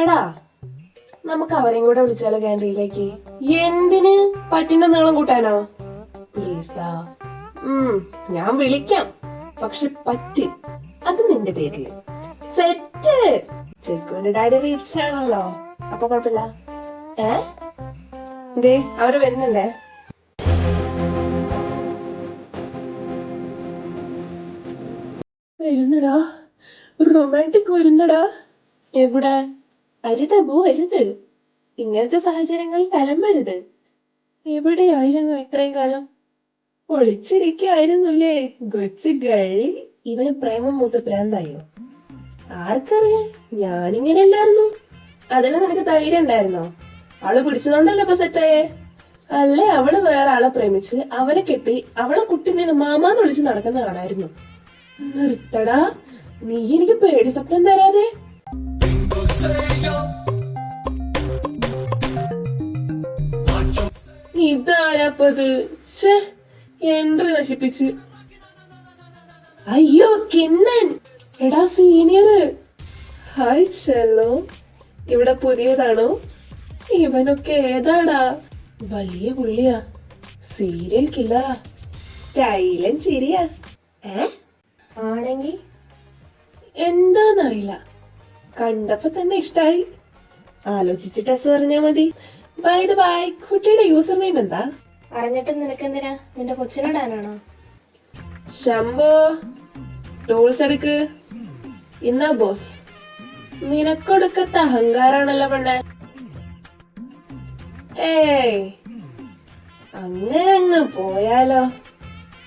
എടാ, നമുക്ക് അവരെയും കൂടെ വിളിച്ചാലോ ക്യാൻറ്റീനിലേക്ക്? എന്തിന്? പറ്റിന്റെ നീളം കൂട്ടാനോ? പ്ലീസ് ഡാ. ഞാൻ വിളിക്കാം, പക്ഷെ പറ്റ് അത് നിന്റെ പേരില്. സെറ്റ്. ചെക്കുവിന്റെ ഡാഡി റീച്ച് ആണല്ലോ, അപ്പൊ കുഴപ്പമില്ല. ദേ അവര് വരുന്നുണ്ടേ. വരുന്നടാ, റൊമാൻറ്റിക് വരുന്നടാ. എവിടെ? അരുത് ബോ, അരുത്. ഇങ്ങനത്തെ സാഹചര്യങ്ങളിൽ കലമ്പരുത്. എവിടെയായിരുന്നു ഇത്രയും കാലം? ഒളിച്ചിരിക്കായിരുന്നുല്ലേ കൊച്ചു ഗള്ളി. ഇവന് പ്രേമം മൂത്ത് പ്രാന്തായോ? ആർക്കറിയാം, ഞാനിങ്ങനെയല്ലായിരുന്നു. അതിന് നിനക്ക് ധൈര്യം ഉണ്ടായിരുന്നോ? അവള് പിടിച്ചതുകൊണ്ടല്ലോ ഇപ്പൊ സെറ്റായേ. അല്ലേ അവള് വേറെ ആളെ പ്രേമിച്ച് അവനെ കെട്ടി അവളെ കുട്ടി നിന്നെ മാമാന്ന് വിളിച്ച് നടക്കുന്ന കാണായിരുന്നു. നിർത്തടാ, നീ എനിക്ക് പേടി സ്വപ്നം തരാതെ. ഇതാരപ്പത്? എൻട്രി നശിപ്പിച്ച്. അയ്യോ കിണ്ണൻ, എടാ സീനിയർ. ഹായ് ചെല്ലോ, ഇവിടെ പുതിയതാണോ? ഇവനൊക്കെ ഏതാടാ? വലിയ പുള്ളിയാ, സീരിയൽ കില്ലറാ, സ്റ്റൈലൻ ചിരിയാ. ആണെങ്കി എന്താന്നറിയില്ല, കണ്ടപ്പോ തന്നെ ഇഷ്ടായി. ആലോചിച്ചിട്ട് എസ് പറഞ്ഞാ മതി. ബൈ ദ ബൈ, കുട്ടിയുടെ യൂസർ നെയിം എന്താ? അറിഞ്ഞിട്ട് നിനക്കെന്തിനാ? നിന്റെ കൊച്ചിനോടാനാണോ? ശംഭോ, ടൂൾസ് എടുക്ക്. ഇന്നാ ബോസ്. നിനക്കൊടുക്കത്തെ അഹങ്കാരാണല്ലോ പെണ്ണെ. ഏയ്, അങ്ങനെ അങ്ങ് പോയാലോ?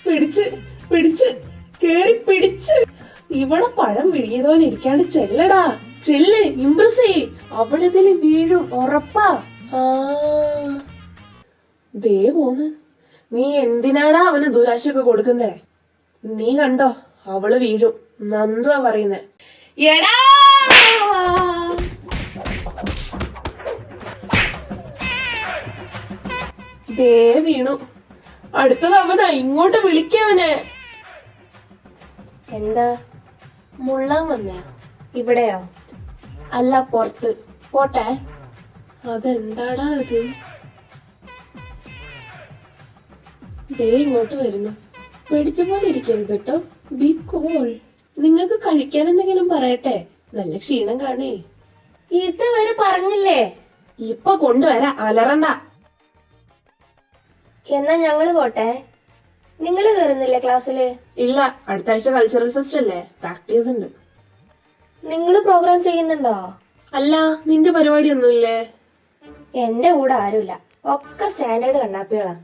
പിടിച്ച് പിടിച്ച് കേറി പിടിച്ച്. ഇവിടെ പഴം വിഴിയതുപോലെ ഇരിക്കാണ്ട് ചെല്ലടാ, ചെല്ല്, ഇംപ്രസ് ചെയ്യ്. അവളിതില് വീഴും ഉറപ്പാ. ദേ പോന്ന്. നീ എന്തിനാടാ അവന് ദുരാശയൊക്കെ കൊടുക്കുന്നേ? നീ കണ്ടോ, അവള് വീഴും. നന്ദുവാ പറയുന്നേ. എടാ, ദേ വീണു. അടുത്തത് അവനാ, ഇങ്ങോട്ട് വിളിക്കവനെ. എന്താ? മുള്ളാൻ വന്നേ? ഇവിടെയോ? അല്ല, പുറത്ത്. പോട്ടെ. അതെന്താടാ ഇത്? ദേ ഇങ്ങോട്ട് വരുന്നു. പേടിച്ച പോലെ ഇരിക്കരുത് കേട്ടോ, ബി കൂൾ. നിങ്ങക്ക് കഴിക്കാൻ എന്തെങ്കിലും പറയട്ടെ? നല്ല ക്ഷീണം കാണേ. ഇതുവരെ പറഞ്ഞില്ലേ? ഇപ്പൊ കൊണ്ടുവരാ, അലറണ്ട. എന്നാ ഞങ്ങള് പോട്ടെ. നിങ്ങള് കേറുന്നില്ലേ ക്ലാസ്സില്? ഇല്ല, അടുത്ത ആഴ്ച കൾച്ചറൽ ഫെസ്റ്റ് അല്ലേ, പ്രാക്ടീസ് ഉണ്ട്. നിങ്ങള് പ്രോഗ്രാം ചെയ്യുന്നുണ്ടോ? അല്ല, നിന്റെ പരിപാടി ഒന്നുമില്ലേ? എന്റെ കൂടെ ആരുമില്ല, ഒക്കെ സ്റ്റാൻഡേർഡ് കണ്ണാപ്പികളാ.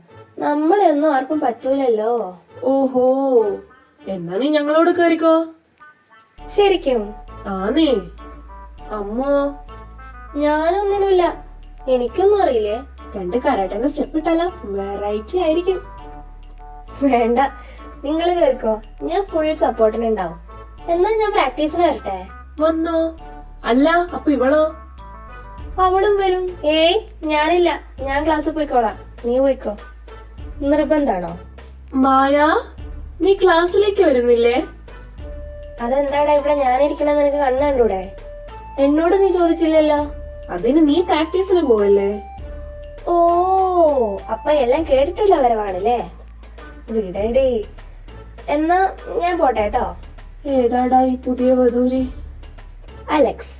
നമ്മളെയൊന്നും ആർക്കും പറ്റൂലല്ലോ. ഓഹോ, എന്നാ നീ ഞങ്ങളോട് കേറിക്കോ. ശരിക്കും? ആന്നേ. അമ്മോ? ഞാനൊന്നിനുമില്ല, എനിക്കൊന്നും അറിയില്ലേ. രണ്ട് കരാട്ടന്റെ സ്റ്റെപ്പ് ഇട്ടല്ലോ, വെറൈറ്റി ആയിരിക്കും. വേണ്ട, നിങ്ങള് കേറിക്കോ, ഞാൻ ഫുൾ സപ്പോർട്ടിന് ഉണ്ടാവും. എന്നാ ഞാൻ പ്രാക്ടീസിന് വരട്ടെ? വന്നോ? അല്ല, അപ്പൊ ഇവളോ? അവളും വരും. ഏയ് ഞാനില്ല, ഞാൻ ക്ലാസ്സിൽ പോയിക്കോളാം, നീ പോയിക്കോ. നിർബന്ധാണോ? മായ, നീ ക്ലാസ്സിലേക്ക് വരുന്നില്ലേ? അതെന്താടാ ഇവിടെ ഞാനിരിക്കണെന്ന് നിനക്ക് കണ്ണു കണ്ടൂടെ? എന്നോട് നീ ചോദിച്ചില്ലല്ലോ. അതിന് നീ പ്രാക്ടീസിന് പോവല്ലേ? ഓ, അപ്പൊ എല്ലാം കേട്ടിട്ടുള്ള വരവാണല്ലേ? വിടടി. എന്നാ ഞാൻ പോട്ടെ കേട്ടോ. ഏതാടാ ഈ പുതിയ വധൂരി? അലക്സ്,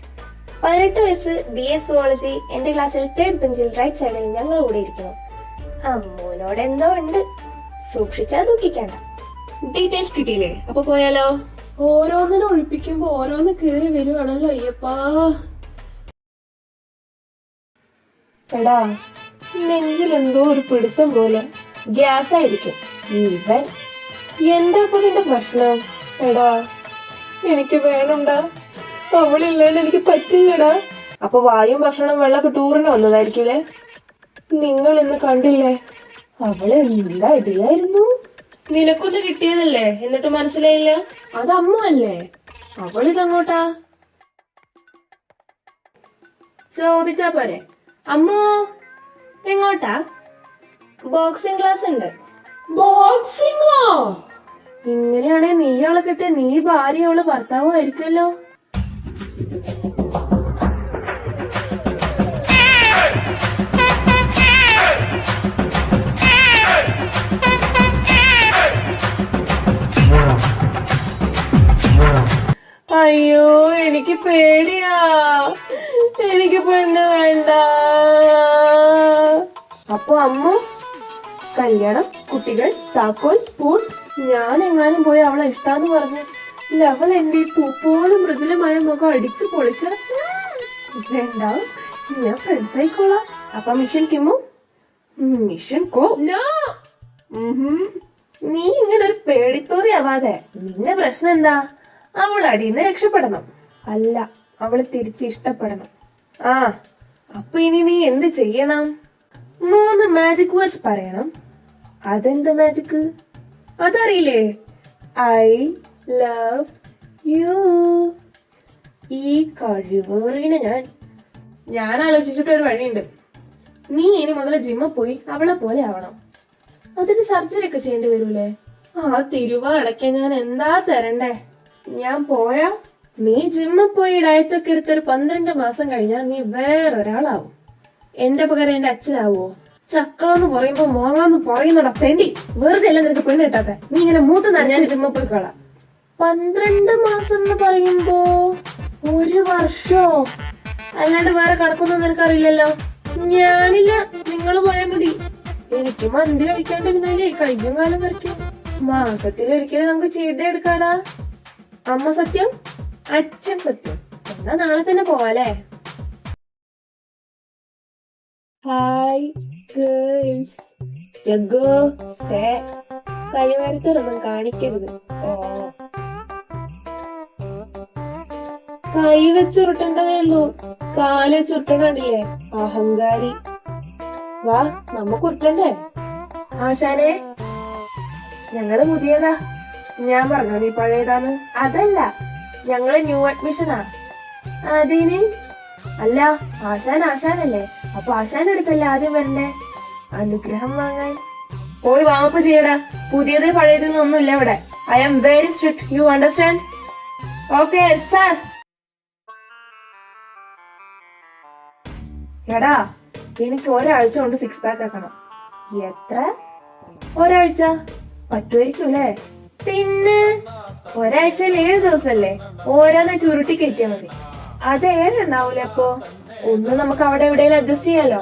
18 വയസ്സ്, BA സുവോളജി. എന്റെ ക്ലാസ്സിൽ 3rd ബെഞ്ചിൽ റൈറ്റ് സൈഡിൽ ഞങ്ങൾ കൂടെ ഇരിക്കുന്നു. അമ്മൂനോട് എന്തോ ഉണ്ട്, സൂക്ഷിച്ചാ ദുഃഖിക്കണ്ട. ഡീറ്റെയിൽസ് കിട്ടിയില്ലേ? അപ്പൊ പോയാലോ? ഓരോന്നിനും ഒഴിപ്പിക്കുമ്പോ ഓരോന്ന് കേറി വരുവാണല്ലോ അയ്യപ്പാ. എടാ, നെഞ്ചിലെന്തോ ഒരു പിടുത്തം പോലെ. ഗ്യാസ് ആയിരിക്കും. ഇവൻ എന്താ ഇപ്പൊ നിന്റെ പ്രശ്നം? എടാ, എനിക്ക് വേണംടാ, അവളില്ലാണ്ട് എനിക്ക് പറ്റില്ലടാ. അപ്പൊ വായും ഭക്ഷണം വെള്ളമൊക്കെ ടൂറിന് വന്നതായിരിക്കൂലേ? നിങ്ങൾ ഇന്ന് കണ്ടില്ലേ, അവള് എന്താ അടിയായിരുന്നു. നിനക്കൊന്ന് കിട്ടിയതല്ലേ, എന്നിട്ട് മനസ്സിലായില്ല? അത് അമ്മ അല്ലേ, അവളിതങ്ങോട്ടാ ചോദിച്ചാ പോരെ. അമ്മോ, എങ്ങോട്ടാ? ബോക്സിംഗ് ക്ലാസ് ഉണ്ട്. ബോക്സിംഗോ? ഇങ്ങനെയാണെ നീ അവളെ കിട്ടിയ നീ ഭാര്യ അവള് ഭർത്താവും ആയിരിക്കുമല്ലോ. അയ്യോ എനിക്ക് പേടിയാ, എനിക്ക് പെണ്ണ് വേണ്ട. അപ്പൊ അമ്മ കല്യാണം, കുട്ടികൾ, താക്കോൽ, പൂട്ട്. ഞാൻ എങ്ങാനും പോയി അവളെ ഇഷ്ടാന്ന് പറഞ്ഞ് അവൾ എന്റെ ഈ പൂ പോലും മൃദുലമായ മുഖം അടിച്ചു പൊളിച്ച വേണ്ട, ഞാൻ ഫ്രണ്ട്സ് ആയിക്കോളാം. അപ്പൊ മിഷൻ കിമ്മു, മിഷൻ കോ. നീ ഇങ്ങനെ ഒരു പേടിത്തോറി ആവാതെ. നിന്റെ പ്രശ്നം എന്താ? അവൾ അടിയിന്ന് രക്ഷപ്പെടണം, അല്ല അവള് തിരിച്ച് ഇഷ്ടപ്പെടണം. ആ അപ്പൊ ഇനി നീ എന്ത് ചെയ്യണം? 3 മാജിക് വേർഡ്സ് പറയണം. അതെന്ത് മാജിക്? അതറിയില്ലേ? I love you. ഈ കഴിവേറിന് ഞാൻ ആലോചിച്ചിട്ട് ഒരു വഴിയുണ്ട്. നീ ഇനി മുതൽ ജിമ്മിൽ പോയി അവളെ പോലെ ആവണം. അതിന് സർജറി ഒക്കെ ചെയ്യേണ്ടി വരൂലേ? ആ തിരുവ അടയ്ക്കാൻ ഞാൻ എന്താ തരണ്ടേ? ഞാൻ പോയാ നീ ജിമ്മിൽ പോയി ഡയറ്റ് ഒക്കെ എടുത്തൊരു 12 മാസം കഴിഞ്ഞാ നീ വേറൊരാളാവും. എന്റെ പകരം എന്റെ അച്ഛനാവോ? ചക്കാന്ന് പറയുമ്പോ മോങ്ങാന്ന് പറയുന്നടാ തെണ്ടി. വെറുതെ അല്ല നിനക്ക് പെണ്ണ് കിട്ടാത്ത. നീ ഇങ്ങനെ മൂത്ത് നനഞ്ഞ ജിമ്മിൽ പോയി കളാം. 12 മാസം എന്ന് പറയുമ്പോ 1 വർഷോ? അല്ലാണ്ട് വേറെ കണക്കൊന്നും നിനക്കറിയില്ലല്ലോ. ഞാനില്ല, നിങ്ങള് പോയാൽ മതി. എനിക്ക് മന്തി കഴിക്കാണ്ടിരുന്നാലേ കയ്യും കാലം വരയ്ക്കും. മാസത്തിലൊരിക്കലും നമുക്ക് ചീട്ട് എടുക്കാടാ. അമ്മ സത്യം, അച്ഛൻ സത്യം. എന്നാ നാളെ തന്നെ പോവാലേ? Hi girls. ജഗ്ഗു സ്റ്റേ. കഴിവരുത്തൊന്നും കാണിക്കരുത്. ഓ കൈ വെച്ചുരുട്ടേണ്ടതേ ഉള്ളൂ, കാല് വെച്ചുരുട്ടണ്ടില്ലേ അഹങ്കാരി. വാ നമുക്ക് ഉരുട്ടണ്ടേ? ആശാനെ ഞങ്ങള് പുതിയതാ. ഞാൻ പറഞ്ഞോ നീ പഴയതാന്ന്? അതല്ല, ഞങ്ങള് ന്യൂ അഡ്മിഷനാ. അതിന് അല്ല, ആശാനല്ലേ, അപ്പൊ ആശാനടുത്തല്ലേ ആദ്യം വരണ്ടേ അനുഗ്രഹം വാങ്ങാൻ. പോയി വാമപ്പ് ചെയ്യടാ. പുതിയത് പഴയതെന്നൊന്നുമില്ല ഇവിടെ. I am very strict, you understand? Okay sir. എടാ എനിക്ക് ഒരാഴ്ച കൊണ്ട് 6 പാക്ക് ആക്കണം. എത്ര? ഒരാഴ്ച പറ്റുമായിരിക്കൂലേ? പിന്നെ ഒരാഴ്ചയിൽ 7 ദിവസല്ലേ, ഓരോന്ന് ചുരുട്ടി കയറ്റിയാ മതി. അത് 7 ഉണ്ടാവൂലേ? അപ്പൊ ഒന്ന് നമുക്ക് അവിടെ എവിടെയെങ്കിലും അഡ്ജസ്റ്റ് ചെയ്യാലോ.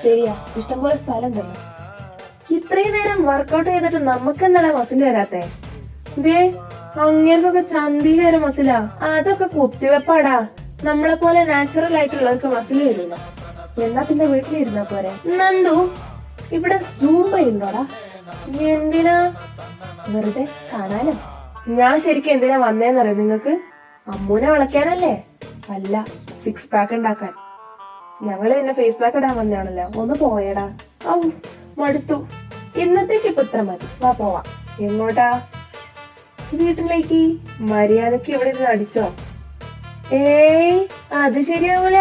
ശരിയാ, ഇഷ്ടംപോലെ സ്ഥലം ഉണ്ടല്ലോ. ഇത്രയും നേരം വർക്കൗട്ട് ചെയ്തിട്ട് നമുക്ക് എന്താണ് മസിൽ വരാത്തെ? ഇതേ അങ്ങേർക്കൊക്കെ ചന്തിയിൽ വരെ മസിലാ. അതൊക്കെ കുത്തിവെപ്പാടാ. നമ്മളെ പോലെ നാച്ചുറൽ ആയിട്ടുള്ളവർക്ക് മസിൽ വരില്ല. എന്നാ പിന്നെ വീട്ടിലിരുന്നാ പോരെ? നന്ദു ഇവിടെ സൂംബ ഉണ്ടോടാ? എന്തിനാ? വെറുതെ കാണാനോ. ഞാൻ ശരിക്കും എന്തിനാ വന്നേന്നറിയോ നിങ്ങക്ക്? അമ്മൂനെ വിളക്കാനല്ലേ? അല്ല, 6 പാക്ക് ഉണ്ടാക്കാൻ. ഞങ്ങള് പിന്നെ ഫേസ് പാക്ക് ഇടാൻ വന്നാണല്ലോ. ഒന്ന് പോയടാ. ഔ മടുത്തു. ഇന്നത്തേക്ക് ഇപ്പൊ ഇത്ര മതി. വാ പോവാം. എങ്ങോട്ടാ? വീട്ടിലേക്ക്. മര്യാദക്ക് ഇവിടെ ഇരുന്ന് അടിച്ചോ? ഏയ് അത് ശരിയാവൂല.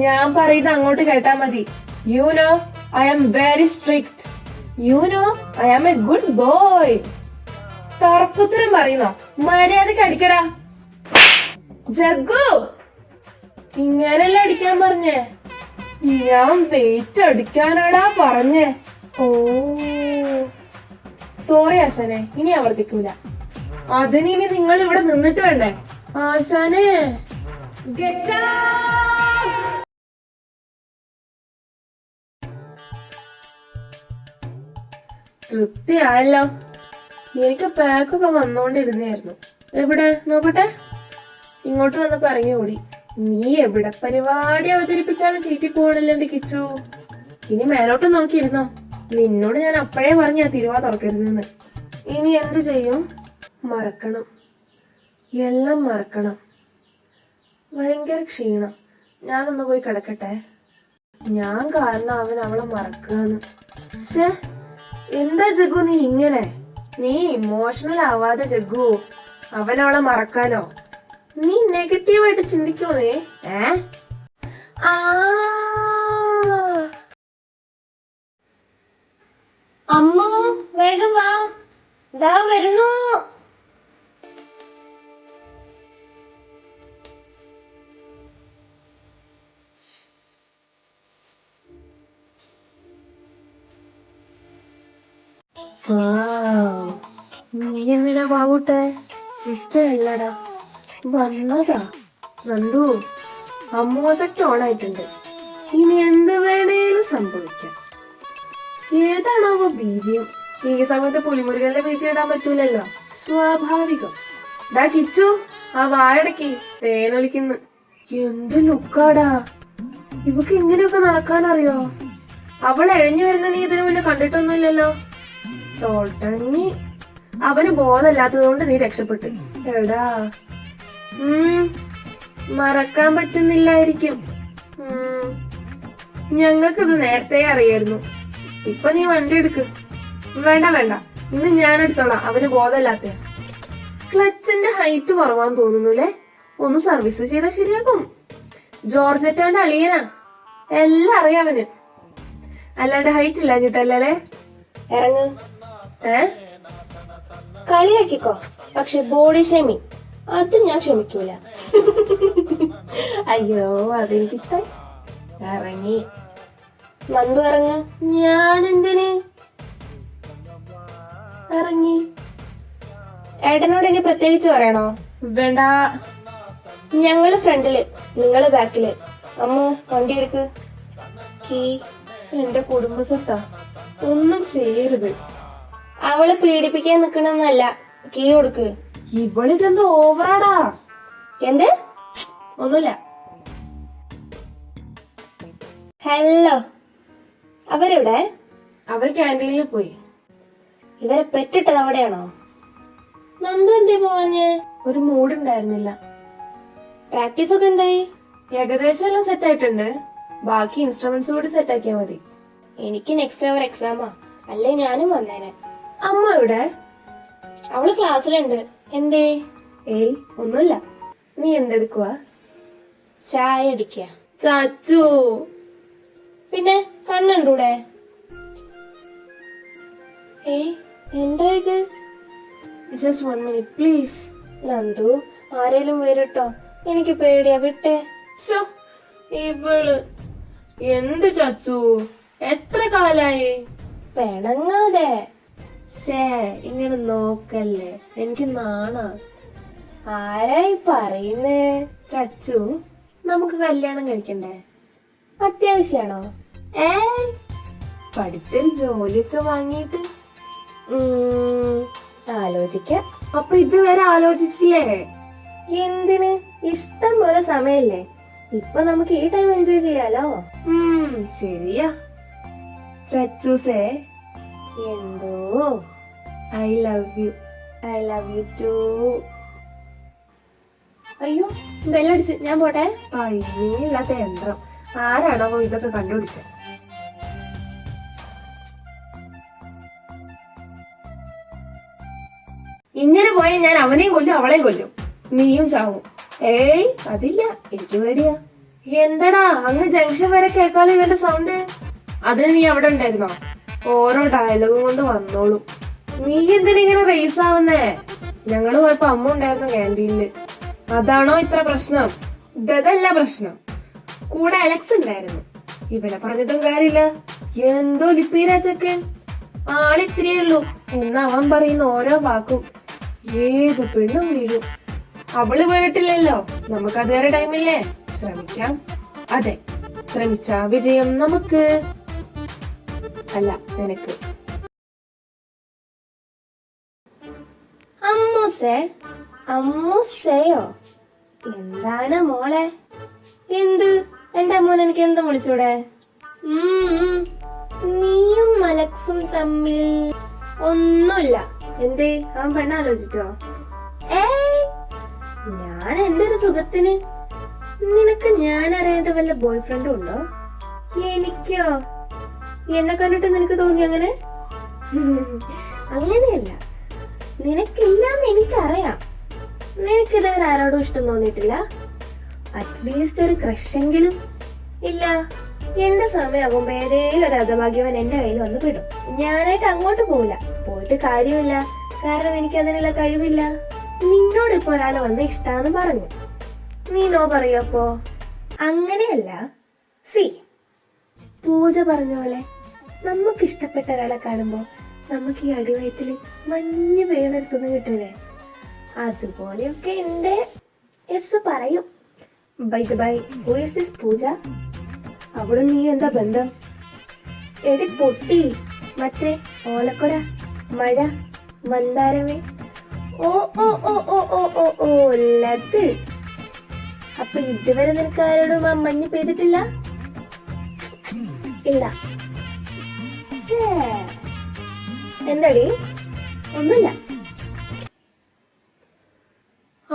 ഞാൻ പറയുന്നത് അങ്ങോട്ട് കേട്ടാ മതി. You know I am very strict. You know I am a good boy. തറപ്പുത്തരം പറയുന്നോ? മര്യാദക്ക് അടിക്കടാ. ജഗ്ഗു ഇങ്ങനെയല്ല അടിക്കാൻ പറഞ്ഞേ. ഞാൻ വെയിറ്റ് അടിക്കാനാടാ പറഞ്ഞേ. ഓ സോറി ആശാനെ, ഇനി ആവർത്തിക്കൂല. അതിനി നിങ്ങൾ ഇവിടെ നിന്നിട്ട് വേണ്ടേ? ആശാനെ ഗെറ്റ് ഔട്ട്. തൃപ്തിയായല്ലോ. എനിക്ക് പാക്കൊക്കെ വന്നോണ്ടിരുന്നായിരുന്നു. എവിടെ നോക്കട്ടെ? ഇങ്ങോട്ട് വന്നപ്പോ ഇറങ്ങി ഓടി. നീ എവിടെ പരിപാടി അവതരിപ്പിച്ചാലും ചീറ്റി പോകണല്ലോ എന്റെ കിച്ചു. ഇനി മേലോട്ട് നോക്കിയിരുന്നോ? നിന്നോട് ഞാൻ അപ്പോഴേ പറഞ്ഞ തിരുവാ തുറക്കരുതെന്ന്. ഇനി എന്ത് ചെയ്യും? മറക്കണം, എല്ലാം മറക്കണം. ഭയങ്കര ക്ഷീണം. ഞാനൊന്ന് പോയി കിടക്കട്ടെ. ഞാൻ കാരണം അവൻ അവളെ മറക്കാന്ന്. ശ്ശേ, എന്താ ജഗ്ഗു നീ ഇങ്ങനെ? നീ ഇമോഷണൽ ആവാതെ ജഗ്ഗു. അവൻ അവളെ മറക്കാനോ? നീ നെഗറ്റീവായിട്ട് ചിന്തിക്കോ നീ? അമ്മോ വേഗം വാ, ദാ വരുന്നു. നീ എന്തിനാ പാവൂട്ടെ? ഇഷ്ടമല്ലടാ. വന്നതാ നന്ദു. അമ്മു എഫക്റ്റ് ഓൺ ആയിട്ടുണ്ട്. ഇനി എന്ത് വേണേലും സംഭവിക്കാം. ഏതാണാവോ ബീജിയം? ഈ സമയത്ത് പുലിമുരുകന്റെ ബീജം ഇടാൻ പറ്റൂലല്ലോ. സ്വാഭാവികം. ഡാ കിച്ചു, ആ വായടക്കി തേനൊലിക്കുന്നു. എന്ത് ലുക്കാടാ! ഇവക്ക് ഇങ്ങനെയൊക്കെ നടക്കാനറിയോ? അവൾ എഴഞ്ഞു വരുന്ന നീ ഇതിനു മുന്നേ കണ്ടിട്ടൊന്നുമില്ലല്ലോ. തോട്ടങ്ങി. അവന് ബോധമില്ലാത്തതുകൊണ്ട് നീ രക്ഷപ്പെട്ടു. എടാ, മറക്കാൻ പറ്റുന്നില്ലായിരിക്കും. ഞങ്ങൾക്കിത് നേരത്തെ അറിയായിരുന്നു. ഇപ്പൊ നീ വണ്ടി എടുക്ക്. വേണ്ട വേണ്ട, ഇന്ന് ഞാൻ എടുത്തോളാം. അവന് ബോധമില്ലാത്ത. ക്ലച്ചിന്റെ ഹൈറ്റ് കുറവാന്ന് തോന്നുന്നുല്ലേ? ഒന്ന് സർവീസ് ചെയ്താൽ ശരിയാകും. ജോർജറ്റാന്റെ അളിയനാ, എല്ലാം അറിയാവന്. അല്ലാണ്ട് ഹൈറ്റ് ഇല്ലാഞ്ഞിട്ടല്ലേ? ഇറങ്ങ്. കളിയാക്കിക്കോ, പക്ഷെ ബോഡി ഷേമിങ് അത് ഞാൻ ക്ഷമിക്കൂല. അയ്യോ, അതെനിക്കിഷ്ടായി. ഇറങ്ങി. നന്ദു ഇറങ്ങ്. ഞാൻ എന്തിന് ഇറങ്ങി? ഏട്ടനോട് ഇനി പ്രത്യേകിച്ച് പറയണോ? വേണ്ട. ഞങ്ങള് ഫ്രണ്ടില്, നിങ്ങള് ബാക്കില്. അമ്മു വണ്ടി എടുക്ക്. കീ എന്റെ കുടുംബസ്വത്താ, ഒന്നും ചെയ്യരുത്. അവള് പീഡിപ്പിക്കാൻ നിക്കണമെന്നല്ല, കീ കൊടുക്ക്. ഇവളിതെന്ത് ഓവറാടാ. എന്ത്? ഒന്നുമില്ല. ഹലോ, അവരെവിടെ? അവർ ക്യാൻറ്റീനിൽ പോയി. ഇവരെ പെറ്റിട്ടത് അവിടെയാണോ? നന്ദു എന്തേ പോവാഞ്ഞ്? ഒരു മൂടുണ്ടായിരുന്നില്ല. പ്രാക്ടീസ് ഒക്കെ എന്തായി? ഏകദേശം എല്ലാം സെറ്റ് ആയിട്ടുണ്ട്. ബാക്കി ഇൻസ്ട്രുമെന്റ്സ് കൂടി സെറ്റ് ആക്കിയാ മതി. എനിക്ക് നെക്സ്റ്റ് അവർ എക്സാമാ, അല്ലേ ഞാനും വന്നേനെ. അമ്മ ഇവിടെ? അവള് ക്ലാസ്സിലുണ്ട്. എന്തേ? ഏയ് ഒന്നുമില്ല. നീ എന്തെടുക്കുവാ? ചായ അടിക്ക. ചാച്ചു. പിന്നെ കണ്ണുണ്ടൂടെ? എന്താ ഇത്? Just 1 minute please. നന്ദു, ആരേലും വരട്ടോ, എനിക്ക് പേടിയാ, വിട്ടേ. ഇവള് എന്ത് ചച്ചു, എത്ര കാലായി? പെണങ്ങാതെ. ഇങ്ങനെ നോക്കല്ലേ, എനിക്ക് നാണാ. ആരായി പറയുന്നേ? ചച്ചു, നമുക്ക് കല്യാണം കഴിക്കണ്ടേ? അത്യാവശ്യാണോ? പഠിച്ചൊരു ജോലിയൊക്കെ വാങ്ങിയിട്ട് ആലോചിക്കാം. അപ്പൊ ഇതുവരെ ആലോചിച്ചില്ലേ? എന്തിന്? ഇഷ്ടം പോലെ സമയല്ലേ, ഇപ്പൊ നമുക്ക് ഈ ടൈം എൻജോയ് ചെയ്യാലോ. ശരിയാ. ചച്ചൂസേ, എന്തോ? I love you. I love you too. അയ്യോ, ബെല്ലടിച്ച്, ഞാൻ പോട്ടെ. ഇല്ലാത്ത യന്ത്രം ആരാണോ ഇതൊക്കെ കണ്ടുപിടിച്ചത്? ഇങ്ങനെ പോയാൽ ഞാൻ അവനെയും കൊല്ലും അവളെയും കൊല്ലും, നീയും ചാവും. അതില്ല, എനിക്ക് പേടിയാ. എന്തടാ അങ്ങ് ജംഗ്ഷൻ വരെ കേൾക്കാലോ ഇവന്റെ സൗണ്ട്? അതിന് നീ അവിടെ ഉണ്ടായിരുന്നോ? ഓരോ ഡയലോഗും കൊണ്ട് വന്നോളും. നീ എന്തിനിങ്ങനെ റേസ് ആവുന്നേ? ഞങ്ങള് പോയപ്പോ അമ്മ ഉണ്ടായിരുന്നു ക്യാൻറ്റീനില്. അതാണോ ഇത്ര പ്രശ്നം? ഇതല്ല പ്രശ്നം. കൂടെ അലക്സ് ഉണ്ടായിരുന്നു. ഇവനെ പറഞ്ഞിട്ടും കാര്യമില്ല. എന്തോ ലിപ്പീരാ ചെക്കൻ. ആളിത്തിരിയേ ഉള്ളൂ, എന്നാ അവൻ പറയുന്ന ഓരോ വാക്കും ഏത് പെണ്ണും വീഴും. അവള് വീണിട്ടില്ലല്ലോ, നമുക്കതുവരെ ടൈമില്ലേ? ശ്രമിക്കാം. അതെ, ശ്രമിച്ചാ വിജയം നമുക്ക്. അല്ല, നിനക്ക്. അമ്മൂസേ? അമ്മൂസയോ? എന്താണ് മോളെ? എന്ത്? എന്റെ അമ്മൂനെ എനിക്ക് എന്താ വിളിച്ചൂടെ? നീയും അലക്സും തമ്മിൽ ഒന്നുമില്ല. എന്തേ, അവൻ പെണ്ണാലോചിച്ചോ? ഞാൻ എന്റെ ഒരു സുഖത്തിന്. നിനക്ക് ഞാൻ അറിയേണ്ട വല്ല ബോയ് ഫ്രണ്ടും ഉണ്ടോ? എനിക്കോ? എന്നെ കണ്ടിട്ട് നിനക്ക് തോന്നി അങ്ങനെ? അങ്ങനെയല്ല, നിനക്കില്ലാന്ന് എനിക്കറിയാം. നിനക്കിതുവരെ ആരോടും ഇഷ്ടം തോന്നിയിട്ടില്ല? അറ്റ്ലീസ്റ്റ് ഒരു ക്രഷെങ്കിലും? ഇല്ല. എന്റെ സമയമാകുമ്പോ ഏതേലും ഒരു അധഭാഗ്യവൻ എന്റെ കയ്യിൽ വന്ന് പെടും. ഞാനായിട്ട് അങ്ങോട്ട് പോവില്ല, പോയിട്ട് കാര്യമില്ല, കാരണം എനിക്ക് അതിനുള്ള കഴിവില്ല. നിന്നോട് ഇപ്പൊ ഒരാള് വന്ന് ഇഷ്ടാന്ന് പറഞ്ഞു, നീ നോ പറയപ്പോ? അങ്ങനെയല്ല. പൂജ പറഞ്ഞ പോലെ നമുക്ക് ഇഷ്ടപ്പെട്ട ഒരാളെ കാണുമ്പോ നമുക്ക് ഈ അടിവയറ്റില് മഞ്ഞ് വീണൊരു സുഖം കിട്ടൂലേ? അതുപോലെയൊക്കെ എന്റെ യെസ് പറയും. Bye bye, who is this Pooja? അവിടെ നീ എന്താ ബന്ധം? എടി പൊട്ടി, മറ്റേ ഓലക്കൊട, മഴ, മന്ദാരമേ. ഓ ഓ ഓ ഓ ഓ ഓ ഓ ലത്. അപ്പൊ ഇതുവരെ നിനക്ക് ആരോടും ആ മഞ്ഞ് പെയ്തിട്ടില്ല? ഇല്ല. എന്താടി? ഒന്നുമില്ല.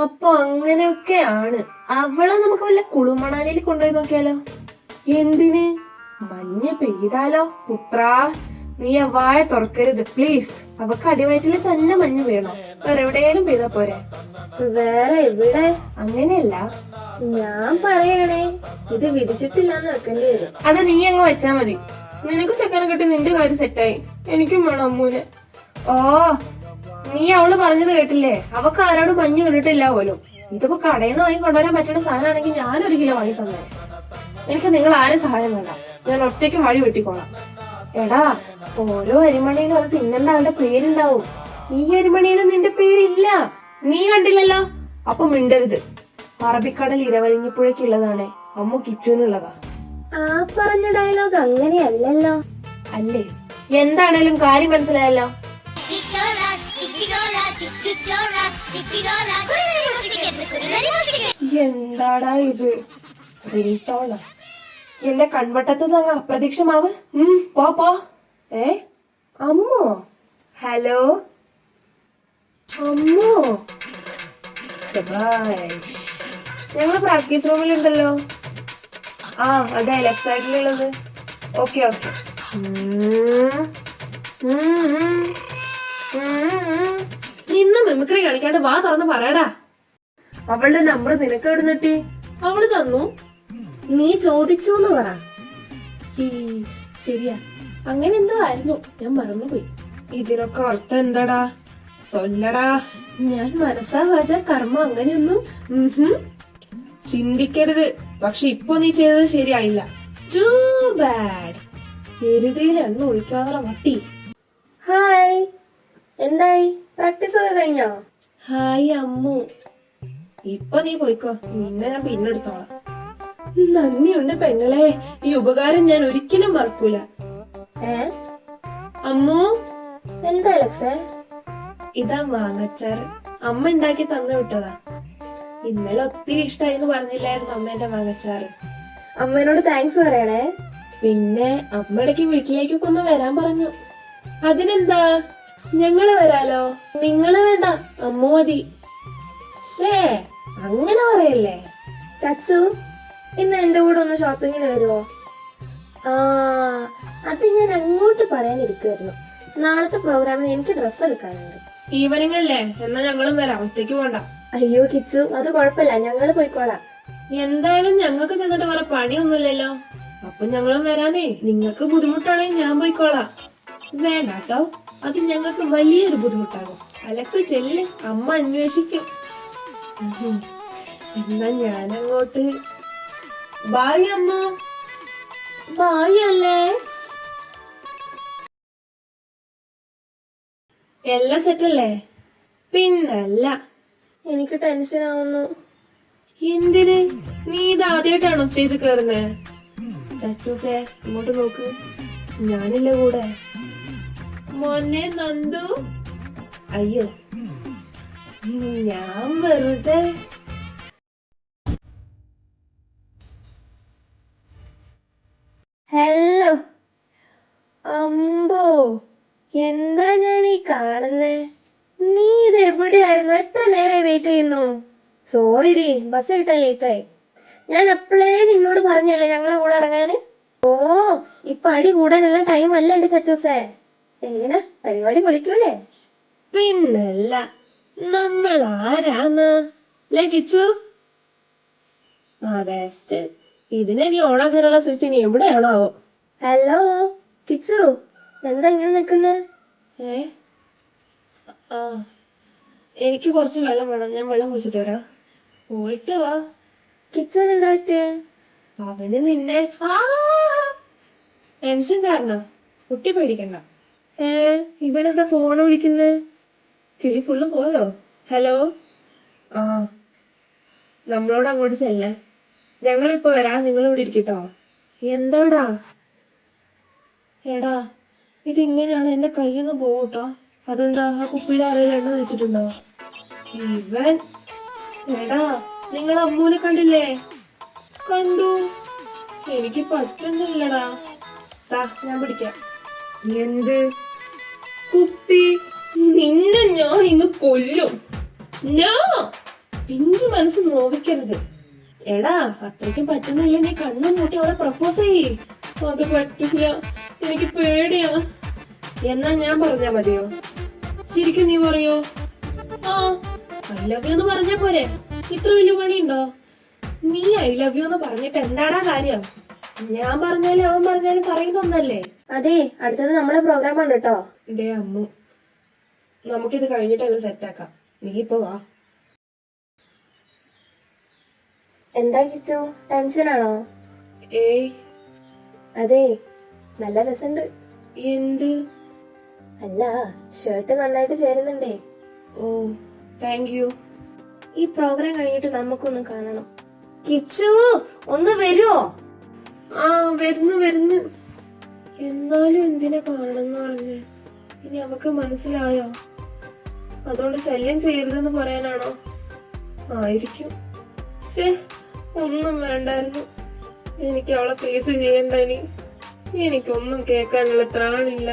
അപ്പൊ അങ്ങനെയൊക്കെയാണ്. അവളെ നമുക്ക് വല്ല കുളുമണാലിയിൽ കൊണ്ടുപോയി നോക്കിയാലോ? എന്തിന്? മഞ്ഞ് പെയ്താലോ? പുത്രാ, നീ ആ വായ തുറക്കരുത് പ്ലീസ്. അവക്ക് അടിവയറ്റില് തന്നെ മഞ്ഞ് വീണോ? വേറെ എവിടെയാലും പെയ്താ പോരെ? വേറെ എവിടെ? അങ്ങനെയല്ല, ഞാൻ പറയണേ, ഇത് വിധിച്ചിട്ടില്ലാന്ന് വെക്കേണ്ടി വരും. അത് നീ അങ്ങ് വെച്ചാ മതി. നിനക്ക് ചെക്കനെ കിട്ടി, നിന്റെ കാര്യം സെറ്റായി. എനിക്കും വേണം അമ്മൂനെ. ഓ, നീ അവള് പറഞ്ഞത് കേട്ടില്ലേ? അവക്ക് ആരോടും മഞ്ഞ് വീണിട്ടില്ല പോലും. ഇതിപ്പോ കടയിൽ നിന്ന് വാങ്ങി കൊണ്ടുവരാൻ പറ്റുന്ന സാധനമാണെങ്കിൽ ഞാൻ 1 കിലോ വാങ്ങി തന്നെ. എനിക്ക് നിങ്ങൾ ആരും സഹായം വേണ്ട, ഞാൻ ഒറ്റയ്ക്ക് വഴി വെട്ടിക്കോളാം. എടാ, ഓരോ അരിമണിയിലും അത് തിന്നേണ്ട ആളുടെ പേരുണ്ടാവും. ഈ അരിമണിയിലും നിന്റെ പേരില്ല. നീ കണ്ടില്ലല്ലോ. അപ്പൊ മിണ്ടരുത്. അറബിക്കടൽ ഇരവലിഞ്ഞിപ്പുഴയ്ക്കുള്ളതാണേ, അമ്മു കിച്ചുനുള്ളതാ. ആ പറഞ്ഞ ഡയലോഗ് അങ്ങനെയല്ലല്ലോ. അല്ലേ? എന്താണേലും കാര്യം മനസ്സിലായല്ലോ. എന്താടാ ഇത്? റിംഗ്ടോണാ? എന്റെ കൺവട്ടത്ത് അങ്ങ് അപ്രത്യക്ഷമാവ്. പോ പോ. അമ്മോ? ഹലോ അമ്മോ? ഞങ്ങള് പ്രാക്ടീസ് റൂമിലുണ്ടല്ലോ. ആ അതെ, ലെഫ്റ്റ് സൈഡിലുള്ളത്. Okay okay. നിന്ന് മിമിക്രി കളിക്കാണ്ട് വാ തുറന്ന് പറയടാ. അവളുടെ നമ്പർ നിനക്ക് എവിടെ നിട്ടി? അവള് തന്നു. നീ ചോദിച്ചു എന്ന് പറ. ശരിയാ, അങ്ങനെ എന്തോ ആയിരുന്നു, ഞാൻ മറന്നുപോയി. ഇതിനൊക്കെ അർത്ഥം എന്താടാ? സൊല്ലടാ. ഞാൻ മനസ്സാ വാച കർമ്മ അങ്ങനെയൊന്നും ചിന്തിക്കരുത്. പക്ഷെ ഇപ്പൊ നീ ചെയ്തത് ശരിയായില്ല. Two bad. എരുതിയിൽ എണ്ണ ഒഴിക്കാതെ വട്ടി. ഹായ്, എന്തായി? പ്രാക്ടീസ് ഒക്കെ കഴിഞ്ഞോ? ഹായ് അമ്മു. ഇപ്പൊ നീ പോയിക്കോ, നിന്നെ ഞാൻ പിന്നെടുത്തോളാം. നന്ദിയുണ്ട് പെങ്ങളെ, ഈ ഉപകാരം ഞാൻ ഒരിക്കലും മറക്കൂല. അമ്മു. എന്താ അലക്സേ? ഇതാ മാങ്ങച്ചാറ്, അമ്മ ഉണ്ടാക്കി തന്നു വിട്ടതാ. ഇന്നലെ ഒത്തിരി ഇഷ്ടായിന്ന് പറഞ്ഞില്ലായിരുന്നു അമ്മേന്റെ മാങ്ങച്ചാറ്? അമ്മേനോട് താങ്ക്സ് പറയണേ. പിന്നെ അമ്മയിടയ്ക്ക് വീട്ടിലേക്കൊക്കെ ഒന്ന് വരാൻ പറഞ്ഞു. അതിനെന്താ, ഞങ്ങള് വരാലോ. നിങ്ങള് വേണ്ട, അമ്മ മതി. അങ്ങനെ പറയല്ലേ. ചച്ചു, ഇന്ന് എന്റെ കൂടെ ഒന്ന് ഷോപ്പിങ്ങിന് വരുവോ? ആ, അത് ഞാൻ അങ്ങോട്ട് പറയാനിരിക്കുവായിരുന്നു. നാളത്തെ പ്രോഗ്രാമിന് എനിക്ക് ഡ്രസ്സ് എടുക്കാനുണ്ട്. ഈവനിങ് അല്ലേ? എന്നാ ഞങ്ങളും വരാം, ഒറ്റയ്ക്ക് പോണ്ട. അയ്യോ കിച്ചു, അത് കുഴപ്പമില്ല, ഞങ്ങള് പോയിക്കോളാം. എന്തായാലും ഞങ്ങൾക്ക് ചെന്നിട്ട് വേറെ പണിയൊന്നുമില്ലല്ലോ. അപ്പൊ ഞങ്ങളും വരാനേ. നിങ്ങൾക്ക് ബുദ്ധിമുട്ടാണെങ്കിൽ ഞാൻ പോയിക്കോളാം. വേണ്ടാട്ടോ, അത് ഞങ്ങൾക്ക് വലിയൊരു ബുദ്ധിമുട്ടാകും. അലക്സ് ചെല്ല്, അമ്മ അന്വേഷിക്കും. എന്നാ ഞാനങ്ങോട്ട്. ബായ് അമ്മ. Bye Alex. എല്ലാം സെറ്റല്ലേ? പിന്നല്ല. എനിക്ക് ടെൻഷൻ ആവുന്നു. എന്തിന്? നീ ഇത് ആദ്യമായിട്ടാണോ സ്റ്റേജിൽ കയറുന്നേ? ചച്ചൂസേ, ഇങ്ങോട്ട് നോക്ക്, ഞാനില്ല കൂടെ. മോനെ നന്ദു. അയ്യോ, ഞാൻ വെറുതെ. ഹലോ. അമ്പോ, എന്താ ഞാൻ ഈ കാണുന്നേ? നീ ഇത് എവിടെയായിരുന്നു? എത്ര നേരമായി വെയിറ്റ് ചെയ്യുന്നു? സോറി ഡി, ബസ് കിട്ടാൻ ലേറ്റായി. ഞാൻ അപ്പോഴേ നിന്നോട് പറഞ്ഞല്ലേ ഞങ്ങളെ കൂടെ ഇറങ്ങാന്. ഓ, ഇപ്പൊ അടി കൂടാനുള്ള ടൈം അല്ല എന്റെ ചച്ചൂസേ. എങ്ങനെ പരിപാടി പൊളിക്കൂലേ? പിന്നല്ല, നമ്മൾ ആരാന്ന് ലഭിച്ചു. അതെ, ഇതിനെ നീ ഓണാക്കാനുള്ള സ്വിച്ച് ഇനി എവിടെയാണോ? ഹലോ കിച്ചു, എന്താ ഇങ്ങനെ നിക്കുന്നേ? എനിക്ക് കുറച്ച് വെള്ളം വേണം, ഞാൻ വെള്ളം കുടിച്ചിട്ട് വരാം. പോയിട്ട് വാ. കിച്ചുവിന് എന്താ പറ്റിയേ? അവന് നിന്നെ ടെൻഷൻ കാരണം. കുട്ടി പേടിക്കണ്ട. ഇവനെന്താ ഫോണ് വിളിക്കുന്നത്? കിളി ഫുള്ള് പോയോ? ഹലോ. നമ്മളോട് അങ്ങോട്ട് ചെല്ലാൻ. ഞങ്ങളിപ്പോ വരാ, നിങ്ങൾ ഇവിടെ ഇരിക്കട്ടോ. എന്താടാ? എടാ, ഇതിങ്ങനെയാണ് എന്റെ കയ്യിൽ നിന്ന് പോകട്ടോ. അതെന്താ, ആ കുപ്പിയിൽ ആരെങ്കിലും എണ്ണ വെച്ചിട്ടുണ്ടോ? ഇവൻ എടാ, നിങ്ങൾ അമ്മൂനെ കണ്ടില്ലേ? കണ്ടു. എനിക്ക് പറ്റുന്നില്ലടാ. ഞാൻ പിടിക്കാം. എന്ത് കുപ്പി? നിന്നെ ഞാൻ ഇന്ന് കൊല്ലും. പിഞ്ചു മനസ്സ് നോവിക്കരുത്. എടാ, അത്രയ്ക്കും പറ്റുന്നില്ല, നീ കണ്ണും മൂട്ടി അവളെ പ്രപ്പോസ് ചെയ്യേ. അത് പറ്റില്ല, എനിക്ക് പേടിയാ. എന്നാ ഞാൻ പറഞ്ഞാ മതിയോ? ശരിക്കും നീ പറയോ? ആ, ഐ ലവ് യു എന്ന് പറഞ്ഞാ പോരെ? ഇത്ര വലിയ പണിയുണ്ടോ? നീ ഐ ലവ് യു എന്ന് പറഞ്ഞിട്ട് എന്താടാ കാര്യം? ഞാൻ പറഞ്ഞാലും അവൻ പറഞ്ഞാലും പറയുന്നൊന്നല്ലേ? അതെ, അടുത്തത് നമ്മളെ പ്രോഗ്രാം ആണ് കേട്ടോ. ഇതേ അമ്മു, നമുക്കിത് കഴിഞ്ഞിട്ടത് സെറ്റാക്കാം. നീ ഇപ്പൊ വാ. എന്താ കിച്ചു, ടെൻഷനാണോ? ഏയ്, അതെ, നല്ല രസമുണ്ട്. എന്ത്? അല്ല, ഷർട്ട് നന്നായിട്ട് ചേരുന്നുണ്ടേ. ഓ, താങ്ക് യു. ഈ പ്രോഗ്രാം കഴിഞ്ഞിട്ട് നമുക്കൊന്ന് കാണണം. കിച്ചു, ഒന്ന് വരുവോ? ആ, വരുന്നു. എന്നാലും എന്തിനാ കാണണമെന്ന് പറഞ്ഞ്? ഇനി അവക്ക് മനസ്സിലായോ? അതുകൊണ്ട് ശല്യം ചെയ്യരുതെന്ന് പറയാനാണോ? ആയിരിക്കും. ശേ, ഒന്നും വേണ്ടായിരുന്നു. എനിക്ക് അവളെ ഫേസ് ചെയ്യണ്ട. എനിക്കൊന്നും കേൾക്കാനുള്ള ത്രാണില്ല.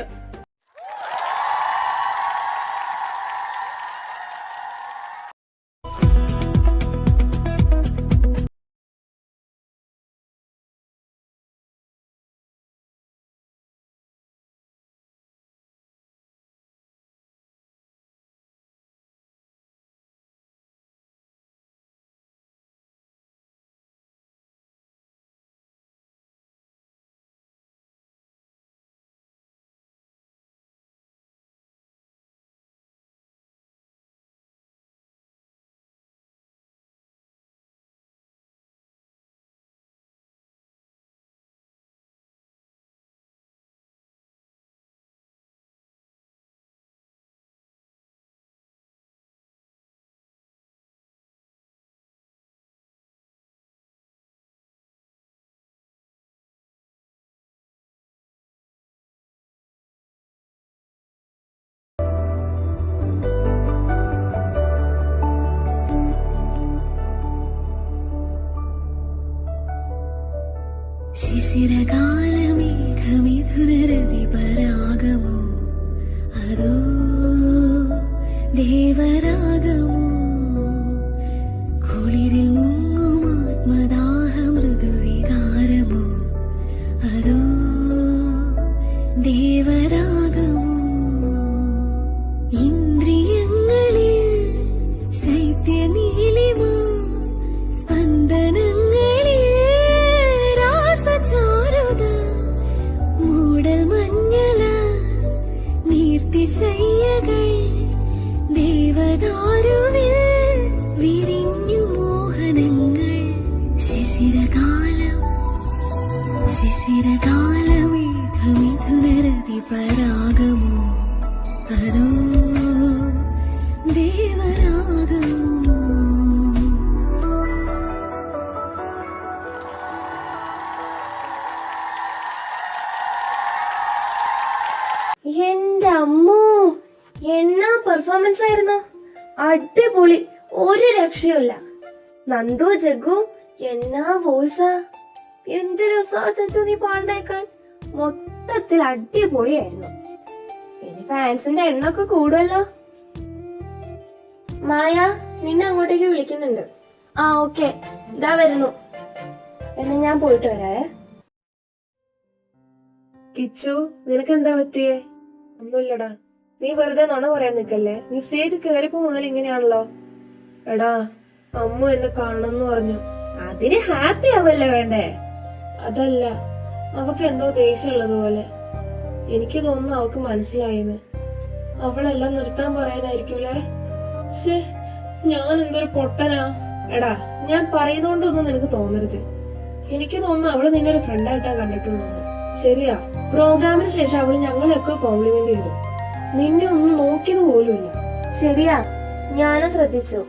ശിശിരകാലമേഘമിഥുനരതിപരാഗമോ അതോ ദേവരാഗമോ കുളിരിൽ മുങ്ങുമാത്മദാഹ മൃദുവികാരമോ അതോ ദേവരാഗമോ ഇന്ദ്രിയങ്ങളിൽ ശൈത്യനീലിമ സ്പന്ദനങ്ങളിൽ രാസചാരുത മൂടൽ മഞ്ഞള നീർത്തിശയ്യകൾ ദേവദാരുവിൽ വിരിഞ്ഞു മോഹനങ്ങൾ ശിശിരകാലമേഘമിഥുനരതിപരാഗമോ അതോ ദേവരാഗമോ? എന്റെ അമ്മോ, എന്നാ പെർഫോമൻസ് ആയിരുന്നു. അടിപൊളി, ഒരു രക്ഷയില്ല. നന്ദു ജഗ്ഗു എന്നാ വോയിസാ. എന്ത് രസാ ചച്ചു നീ പാടേക്കാൻ. മൊത്തത്തിൽ അടിപൊളിയായിരുന്നു. ഇനി ഫാൻസിന്റെ എണ്ണൊക്കെ കൂടുമല്ലോ. മായ, നിന്നെ അങ്ങോട്ടേക്ക് വിളിക്കുന്നുണ്ട്. ആ, ഓക്കെ, ഇതാ വരുന്നു. എന്നാ ഞാൻ പോയിട്ട് വരാവേ. കിച്ചു, നിനക്ക് എന്താ പറ്റിയേ? ഒന്നുമില്ലടാ. നീ വെറുതെ നുണ പറയാൻ നിക്കല്ലേ. നീ സ്റ്റേജ് കയറിയപ്പോ മുതൽ ഇങ്ങനെയാണല്ലോ. എടാ, അമ്മു എന്നെ കാണണമെന്ന് പറഞ്ഞു. അതിന് ഹാപ്പി ആവല്ലേ വേണ്ടേ? അതല്ല, അവക്ക് എന്തോ ദേഷ്യമുള്ളത് പോലെ. എനിക്ക് തോന്നുന്നു അവക്ക് മനസ്സിലായിന്ന്. അവളെല്ലാം നിർത്താൻ പറയാനായിരിക്കൂലേ. ശേ, ഞാൻ എന്തൊരു പൊട്ടനാ. എടാ, ഞാൻ പറയുന്നോണ്ടൊന്നും നിനക്ക് തോന്നരുത്. എനിക്ക് തോന്നുന്നു അവള് നിന്നെ ഒരു ഫ്രണ്ടായിട്ടാ കണ്ടിട്ടുള്ളൂ. ശരിയാ, പ്രോഗ്രാമിന് ശേഷം അവള് ഞങ്ങളെയൊക്കെ കോംപ്ലിമെന്റ് ചെയ്തു. നിന്നെ ഒന്നും നോക്കിയത് പോലുമില്ല. ശരിയാ, ഞാനും ശ്രദ്ധിച്ചു.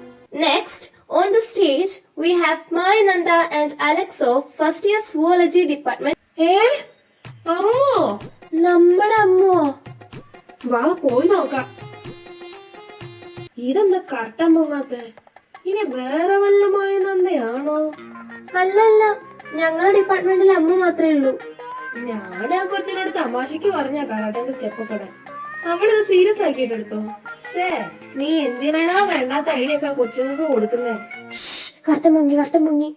Next On the stage, we have Maya Nanda and Alex of first year zoology department. അമ്മോ, നമ്മുടെ അമ്മോ. വാ പോയി നോക്കാം. ഇതെന്താ കർട്ടൻ പൊങ്ങാത്ത? ഇനി വേറെ വല്ലമായ നന്ദയാണോ? അല്ലല്ല, ഞങ്ങളുടെ ഡിപ്പാർട്ട്മെന്റിൽ അമ്മ മാത്രമേ ഉള്ളൂ. ഞാൻ ആ കൊച്ചിനോട് തമാശക്ക് പറഞ്ഞ കരാട്ടന്റെ സ്റ്റെപ്പ് ഒക്കെ ഇടാൻ. അവളിത് സീരിയസ് ആക്കിയിട്ടെടുത്തോ? നീ എന്തിനാണോ വേണ്ടാത്ത ഐഡിയ ഒക്കെ കൊച്ചുങ്ങൾക്ക് കൊടുക്കുന്നേ? കട്ടൻ മുങ്ങി.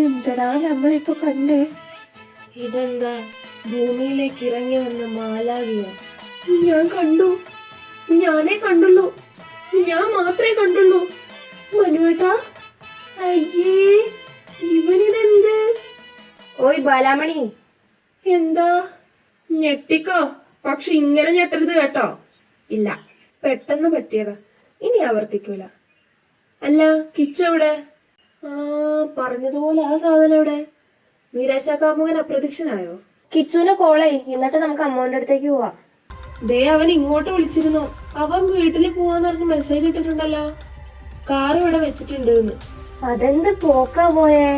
എന്തടാ നമ്മളിപ്പോ കണ്ടേ? ഇതെന്താ ഭൂമിയിലേക്ക് ഇറങ്ങി വന്ന മാലാവിയോ? ഞാനേ കണ്ടുള്ളൂ. ഞാൻ മാത്രമേ കണ്ടുള്ളൂ. മനുവേട്ടാ, അയ്യേ, ഇവനിതെന്ത്? ഓയ് ബാലാമണി, എന്താ ഞെട്ടിക്കോ? പക്ഷെ ഇങ്ങനെ ഞെട്ടരുത് കേട്ടോ. ഇല്ല, പെട്ടെന്ന് പറ്റിയതാ, ഇനി ആവർത്തിക്കൂല. അല്ല, കിച്ചെവിടെ? പറഞ്ഞതുപോലെ ആ സാധനം എവിടെ? നിരാശാകാമുകൻ അപ്രത്യക്ഷനായോ? കിച്ചുവിനെ കോളേ, എന്നിട്ട് നമുക്ക് അമ്മോന്റെ അടുത്തേക്ക് പോവാം. ദേ, അവൻ ഇങ്ങോട്ട് വിളിച്ചിരുന്നു. അവൻ വീട്ടിൽ പോവാന്ന് പറഞ്ഞ് മെസ്സേജ് ഇട്ടിട്ടുണ്ടല്ലോ. കാർ ഇവിടെ വെച്ചിട്ടുണ്ട്. അതെന്ത് പോക്കാ പോയേ?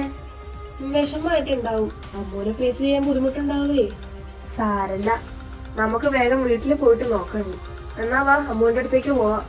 വിഷമായിട്ടുണ്ടാവും. അമ്മോനെ ഫേസ് ചെയ്യാൻ ബുദ്ധിമുട്ടുണ്ടാവേ. സാരല്ല, നമുക്ക് വേഗം വീട്ടിൽ പോയിട്ട് നോക്കാം. എന്നാ വാ, അമ്മോന്റെ അടുത്തേക്ക് പോവാം.